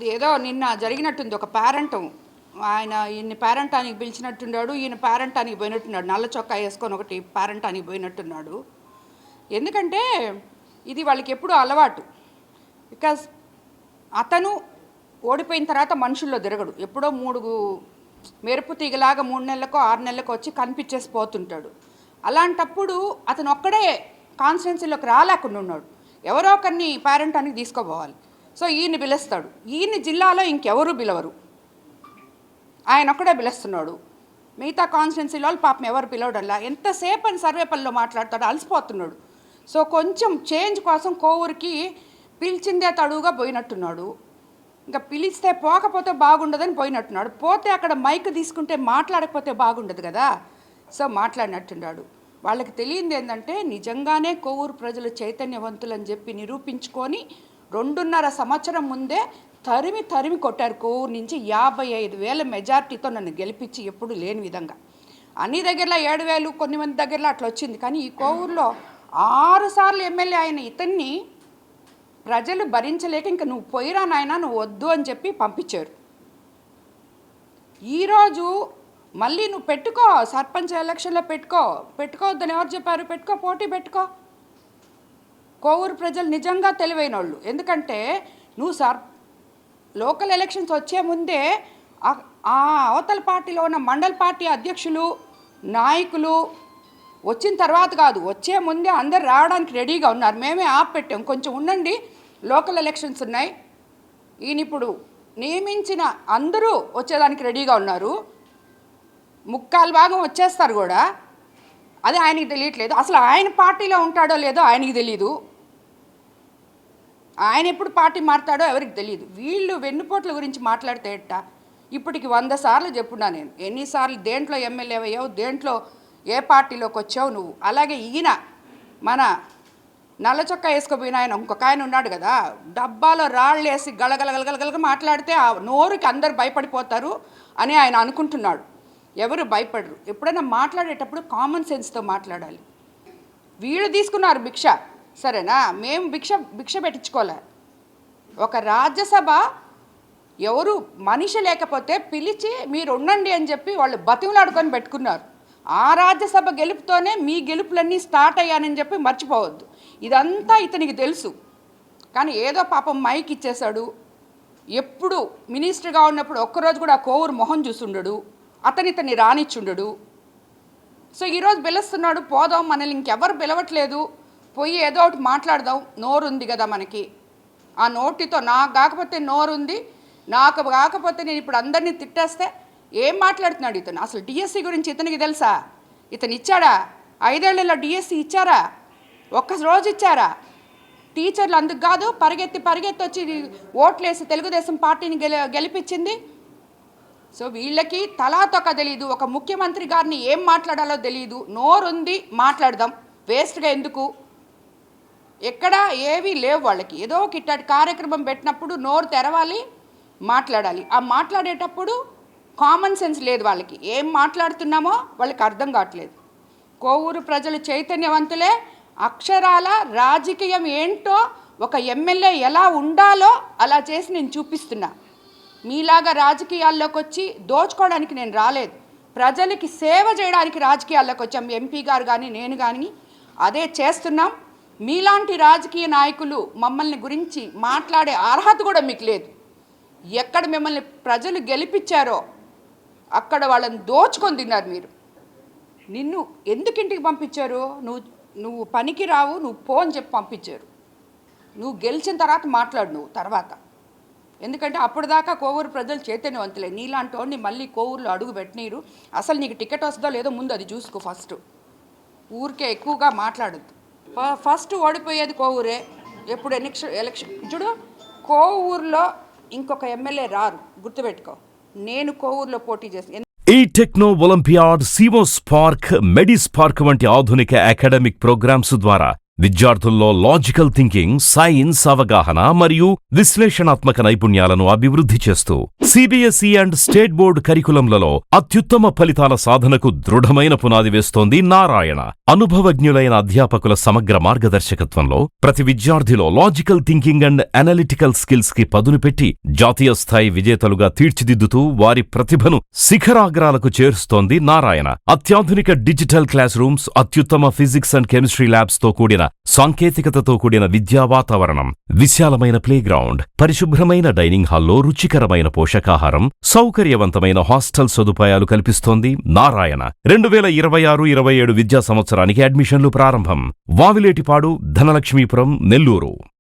అది ఏదో నిన్న జరిగినట్టుంది. ఒక పేరెంట్ ఆయన ఈయన్ని పేరెంటానికి పిలిచినట్టున్నాడు, ఈయన పేరెంటానికి పోయినట్టున్నాడు. నల్ల చొక్కా వేసుకొని ఒకటి పేరెంటానికి పోయినట్టున్నాడు. ఎందుకంటే ఇది వాళ్ళకి ఎప్పుడూ అలవాటు. బికాజ్ అతను ఓడిపోయిన తర్వాత మనుషుల్లో తిరగడు. ఎప్పుడో మెరుపు తీగలాగా 3 నెలలకో 6 నెలలకో వచ్చి కనిపించేసి పోతుంటాడు. అలాంటప్పుడు అతను ఒక్కడే కాన్స్టిట్యున్సీలోకి రాలేకుండా ఉన్నాడు. ఎవరో ఒకరిని పేరెంటానికి తీసుకోపోవాలి. సో ఈయన్ని పిలుస్తాడు. ఈయన్ని జిల్లాలో ఇంకెవరు పిలవరు, ఆయన ఒక్కడే పిలుస్తున్నాడు. మిగతా కాన్స్టిట్యున్సీలో పాపం ఎవరు పిలవడంలా. ఎంతసేపు అని సర్వేపల్లిలో మాట్లాడతాడు, అలసిపోతున్నాడు. సో కొంచెం చేంజ్ కోసం కోవూరుకి పిలిచిందే తడువుగా పోయినట్టున్నాడు. ఇంకా పిలిస్తే పోకపోతే బాగుండదని పోయినట్టున్నాడు. పోతే అక్కడ మైక్ తీసుకుంటే మాట్లాడకపోతే బాగుండదు కదా. సో మాట్లాడినట్టున్నాడు. వాళ్ళకి తెలియంది ఏంటంటే నిజంగానే కోవూరు ప్రజలు చైతన్యవంతులని చెప్పి నిరూపించుకొని 2.5 సంవత్సరం ముందే తరిమి కొట్టారు. కోవూరు నుంచి 55,000 మెజార్టీతో నన్ను గెలిపించి ఎప్పుడు లేని విధంగా. అన్ని దగ్గరలో 7,000, కొన్ని మంది దగ్గరలో అట్లా వచ్చింది. కానీ ఈ కోవూరులో 6 సార్లు ఎమ్మెల్యే అయిన ఇతన్ని ప్రజలు భరించలేక ఇంక నువ్వు పోయిరా నాయనా, నువ్వు వద్దు అని చెప్పి పంపించారు. ఈరోజు మళ్ళీ నువ్వు పెట్టుకో, సర్పంచ్ ఎలక్షన్లో పెట్టుకోవద్దని ఎవరు చెప్పారు? పోటీ పెట్టుకో. కోవూరు ప్రజలు నిజంగా తెలివైన వాళ్ళు. ఎందుకంటే నువ్వు లోకల్ ఎలక్షన్స్ వచ్చే ముందే ఆ అవతల పార్టీలో ఉన్న మండల పార్టీ అధ్యక్షులు, నాయకులు వచ్చిన తర్వాత కాదు, వచ్చే ముందే అందరు రావడానికి రెడీగా ఉన్నారు. మేమే పెట్టాం, కొంచెం ఉండండి, లోకల్ ఎలక్షన్స్ ఉన్నాయి. ఈయన ఇప్పుడు నియమించిన అందరూ వచ్చేదానికి రెడీగా ఉన్నారు. 3/4 భాగం వచ్చేస్తారు కూడా. అది ఆయనకి తెలియట్లేదు. అసలు ఆయన పార్టీలో ఉంటాడో లేదో ఆయనకి తెలీదు. ఆయన ఎప్పుడు పార్టీ మారుతాడో ఎవరికి తెలియదు. వీళ్ళు వెన్నుపోట్ల గురించి మాట్లాడితే ఎట్ట? ఇప్పటికి 100 సార్లు చెప్పున్నా నేను. ఎన్నిసార్లు దేంట్లో ఎమ్మెల్యే అయ్యావు, దేంట్లో ఏ పార్టీలోకి వచ్చావు నువ్వు. అలాగే ఈయన మన నల్ల చొక్కా వేసుకుపోయిన ఆయన ఇంకొక ఆయన ఉన్నాడు కదా, డబ్బాలో రాళ్ళు వేసి గలగలగలగలగలగా మాట్లాడితే ఆ నోరుకి అందరు భయపడిపోతారు అని ఆయన అనుకుంటున్నాడు. ఎవరు భయపడరు. ఎప్పుడైనా మాట్లాడేటప్పుడు కామన్ సెన్స్తో మాట్లాడాలి. వీళ్ళు తీసుకున్నారు భిక్ష, సరేనా? మేము భిక్ష పెట్టించుకోలే. ఒక రాజ్యసభ ఎవరు మనిషి లేకపోతే పిలిచి మీరు ఉండండి అని చెప్పి వాళ్ళు బతిమలాడుకొని పెట్టుకున్నారు. ఆ రాజ్యసభ గెలుపుతోనే మీ గెలుపులన్నీ స్టార్ట్ అయ్యానని చెప్పి మర్చిపోవద్దు. ఇదంతా ఇతనికి తెలుసు. కానీ ఏదో పాపం మైక్ ఇచ్చేశాడు. ఎప్పుడు మినిస్టర్గా ఉన్నప్పుడు ఒక్కరోజు కూడా కోవూరు మొహం చూసుండడు, ఇతన్ని రానిచ్చుండడు. సో ఈరోజు పిలుస్తున్నాడు, పోదాం, మనల్ని ఇంకెవరు పిలవట్లేదు, పోయి ఏదో ఒకటి మాట్లాడదాం, నోరు ఉంది కదా మనకి. ఆ నోటితో నాకు కాకపోతే నోరుంది, నాకు కాకపోతే నేను ఇప్పుడు అందరినీ తిట్టేస్తే ఏం మాట్లాడుతున్నాడు ఇతను? అసలు డిఎస్సి గురించి ఇతనికి తెలుసా? ఇతను ఇచ్చాడా? 5 ఏళ్లలో డిఎస్సి ఇచ్చారా? ఒక్క రోజు ఇచ్చారా? టీచర్లు అందుకు కాదు పరిగెత్తి వచ్చి ఓట్లేసి తెలుగుదేశం పార్టీని గెలిపించింది. సో వీళ్ళకి తలాతొక్క తెలీదు. ఒక ముఖ్యమంత్రి గారిని ఏం మాట్లాడాలో తెలియదు. నోరుంది, మాట్లాడదాం, వేస్ట్గా ఎందుకు? ఎక్కడా ఏవీ లేవు వాళ్ళకి. ఏదో ఒక ఇట్లాంటి కార్యక్రమం పెట్టినప్పుడు నోరు తెరవాలి, మాట్లాడాలి. ఆ మాట్లాడేటప్పుడు కామన్ సెన్స్ లేదు వాళ్ళకి. ఏం మాట్లాడుతున్నామో వాళ్ళకి అర్థం కావట్లేదు. కోవూరు ప్రజలు చైతన్యవంతులే. అక్షరాల రాజకీయం ఏంటో, ఒక ఎమ్మెల్యే ఎలా ఉండాలో అలా చేసి నేను చూపిస్తున్నా. మీలాగా రాజకీయాల్లోకి వచ్చి దోచుకోవడానికి నేను రాలేదు. ప్రజలకి సేవ చేయడానికి రాజకీయాల్లోకి వచ్చాం. ఎంపీ గారు కానీ నేను కానీ అదే చేస్తున్నాం. మీలాంటి రాజకీయ నాయకులు మమ్మల్ని గురించి మాట్లాడే అర్హత కూడా మీకు లేదు. ఎక్కడ మిమ్మల్ని ప్రజలు గెలిపించారో అక్కడ వాళ్ళని దోచుకొని తిన్నారు మీరు. నిన్ను ఎందుకు ఇంటికి పంపించారు? నువ్వు పనికి రావు, నువ్వు పో అని చెప్పి పంపించారు. నువ్వు గెలిచిన తర్వాత మాట్లాడు నువ్వు తర్వాత. ఎందుకంటే అప్పటిదాకా కోవూరు ప్రజలు చైతన్యవంతులే. నీలాంటి వాడిని మళ్ళీ కోవూరులో అడుగు పెట్టనీరు. అసలు నీకు టికెట్ వస్తుందో లేదో ముందు అది చూసుకో ఫస్ట్. ఊరికే ఎక్కువగా మాట్లాడద్దు. ఫస్ట్ ఓడిపోయేది కోవూరే. ఎప్పుడు ఎలక్షన్ చూడు, కోవూరులో ఇంకొక ఎమ్మెల్యే రారు, గుర్తుపెట్టుకో. నేను కోవూరులో పోటీ చేసి ఈ టెక్నో ఒలింపియాడ్, సివో స్పార్క్, మెడి స్పార్క్ వంటి ఆధునిక అకాడమిక్ ప్రోగ్రామ్స్ ద్వారా విద్యార్థుల్లో లాజికల్ థింకింగ్, సైన్స్ అవగాహన మరియు విశ్లేషణాత్మక నైపుణ్యాలను అభివృద్ధి చేస్తూ సిబిఎస్ఈ అండ్ స్టేట్ బోర్డు కరికులంలలో అత్యుత్తమ ఫలితాల సాధనకు దృఢమైన పునాది వేస్తోంది నారాయణ. అనుభవజ్ఞులైన అధ్యాపకుల సమగ్ర మార్గదర్శకత్వంలో ప్రతి విద్యార్థిలో logical thinking and analytical skills కి పదును పెట్టి జాతీయ స్థాయి విజేతలుగా తీర్చిదిద్దుతూ వారి ప్రతిభను శిఖరాగ్రాలకు చేరుస్తోంది నారాయణ. అత్యాధునిక డిజిటల్ క్లాస్ రూమ్స్, అత్యుత్తమ ఫిజిక్స్ అండ్ కెమిస్ట్రీ ల్యాబ్స్ తో కూడిన సాంకేతికతతో కూడిన విద్యా వాతావరణం, విశాలమైన ప్లేగ్రౌండ్, పరిశుభ్రమైన డైనింగ్ హాల్లో రుచికరమైన పోషకాహారం, సౌకర్యవంతమైన హాస్టల్ సదుపాయాలు కల్పిస్తోంది నారాయణ. 2026-27 విద్యా సంవత్సరానికి అడ్మిషన్లు ప్రారంభం. వావిలేటిపాడు, ధనలక్ష్మీపురం, నెల్లూరు.